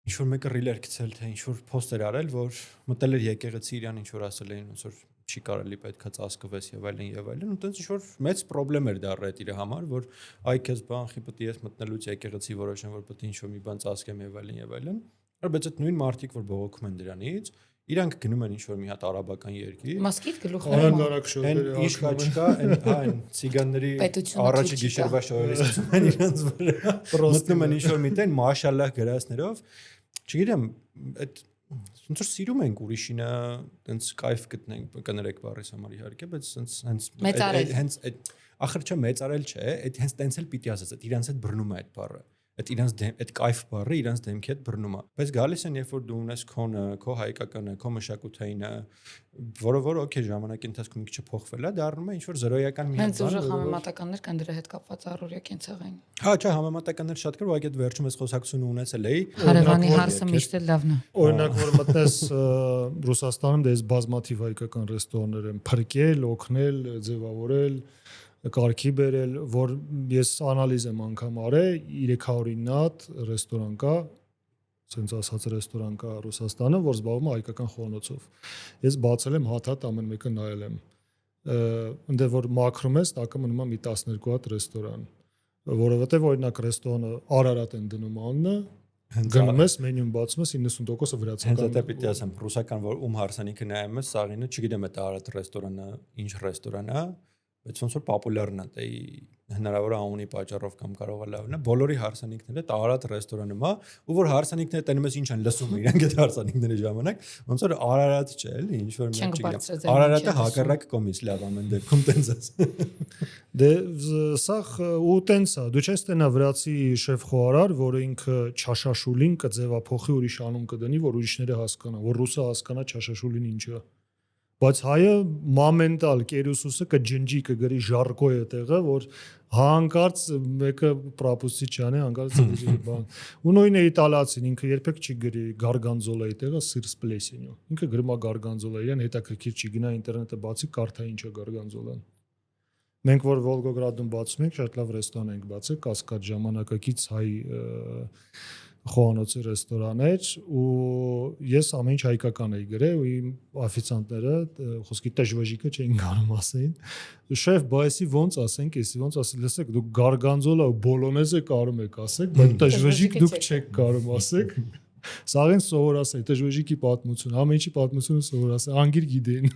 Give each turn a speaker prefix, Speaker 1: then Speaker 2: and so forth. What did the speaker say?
Speaker 1: ինչ-որ մեկը ռիլեր գցել, թե ինչ-որ post էր արել, որ մտել էր եկեղեցի իրան ինչ-որ ասել էին, ոնց որ չի կարելի պետքա ծածկվես եւ այլն, ու տենց ինչ-որ մեծ խնդրեմ էր դառը այդ իր համար, որ այ քեզ բանխի պետք է ես մտնելուց եկեղեցի որոշեմ, որ պետք է ինչ-որ մի բան ծածկեմ եւ այլն, բայց այդ նույն մարդիկ, որ բողոքում են դրանից, իրանք գնում են ինչ-որ մի հատ արաբական երկիր։
Speaker 2: Մասկիթ գլուխները։
Speaker 1: Այն իշկա չկա, այն ցիգանների առաջի գիշերվա շոյերից ասում են իրանց վրա։ Մտնում են ինչ-որ միտեն մաշալլահ գրասներով։ Չգիտեմ, այդ ոնց որ սիրում ենք ուրիշինը, տենց կայֆ գտնենք, կներեք բառիս համար իհարկե, բայց հենց այդ ախր չէ մեծարել չէ, այդ հենց տենց էլ պիտի ասած, այդ իրանց հետ բռնում է այդ բառը։ Այդ իրանց այդ կայֆ բառը իրանց դեմքի հետ բռնում է։ Բայց գալիս են, երբ որ դու ունես քոնը, քո հայկականը, քո մշակութայինը, որը օքեյ ժամանակի ընթացքում մի քիչ փոխվել է, դառնում է ինչ-որ զրոյական մի բան։
Speaker 2: Հենց ուժեղ համեմատականներ կան դրա հետ կապված առօրյա կենցաղային։
Speaker 1: Հա, չէ, համեմատականներ շատ կար, ուղղակի այդ վերջում ես խոսակցությունը ունեցել էի։
Speaker 2: Հարևանի հարսը միշտ էլ լավն է։
Speaker 3: Օրինակ, որ մտնես Ռուսաստանում, դες բազմաթիվ հայկական ռեստորաններ են փրկել, օգնել, ձևավորել, կարգի բերել, որ ես անալիզ եմ անգամ արել 300-ին նատ ռեստորան կա, ասենց ասած ռեստորան կա Ռուսաստանում, որ զբաղվում է հայկական խոհանոցով։ Ես բացել եմ հատ-հատ ամեն մեկը նայել եմ։ Ընդ որ մաքրում ես, տակը մնում է մի 12 հատ ռեստորան, որովհետև օրինակ ռեստորանը Արարատ են դնում անունը, գնում ես մենյուն բացում ես 90%-ը վրացական։
Speaker 1: Հենց դա պիտի ասեմ, ռուսական որ հարսանիքը նայում ես, սաղինը, չգիտեմ այդ Արարատ ռեստորանը ինչ ռեստորան է, բայց ոնց որ պոպուլյարն է, հնարավոր է անունի պատճառով կամ կարող է լավն է, բոլորի հարսանիքները Արարատ ռեստորանում է, ու որ հարսանիքները տենում ես ինչ են լսում իրենք այդ հարսանիքների ժամանակ, ոնց որ Արարատ չէ, էլի, ինչ որ մենք չգիտեմ։ Արարատը հակառակ կոմից լավ ամեն դեպքում տենց է։
Speaker 3: Դե սա ու տենց է, դու չես տենա վրացի շեֆ խոհարար, որը ինքը չաշաշուլին կձևափոխի ուրիշ անուն կդնի, որ ուրիշները հասկանան, որ ռուսը հասկանա չաշաշուլին ինչ է։ Բայց հայը մոմենտալ կերուսուսը կջնջի կգրի ժարկո է տեղը, որ հանկարծ մեկը պրոպուսի չանի, հանկարծ դիժի բան։ Ու նույնը իտալացին, ինքը երբեք չի գրի գարգանձոլայի տեղը սիր սպլեսինյո։ Ինքը գրում է գարգանձոլա, իրեն հետաքրքիր չի գնա ինտերնետը բացի կարդա ինչ է գարգանձոլան։ Մենք որ Վոլգոգրադում բացում ենք, շատ լավ ռեստորան ենք բացել, Կասկադ ժամանակակից հայ խոհանոցի ռեստորան էր ու ես ամեն ինչ հայկական էի գրել ու իմ օֆիցիանտները խոսքի տժվեժիկը չէին գանում ասեին շեֆ բայսի ոնց ասենք էսի ոնց ասել լսեք դուք գարգանձոլա ու բոլոնեզը կարում եք ասեք բայց տժվեժիկ դուք չեք կարում ասեք սաղեն սովոր ասել տժվեժիկի պատմություն ամեն ինչի պատմությունը սովոր ասել անգիր գիտեն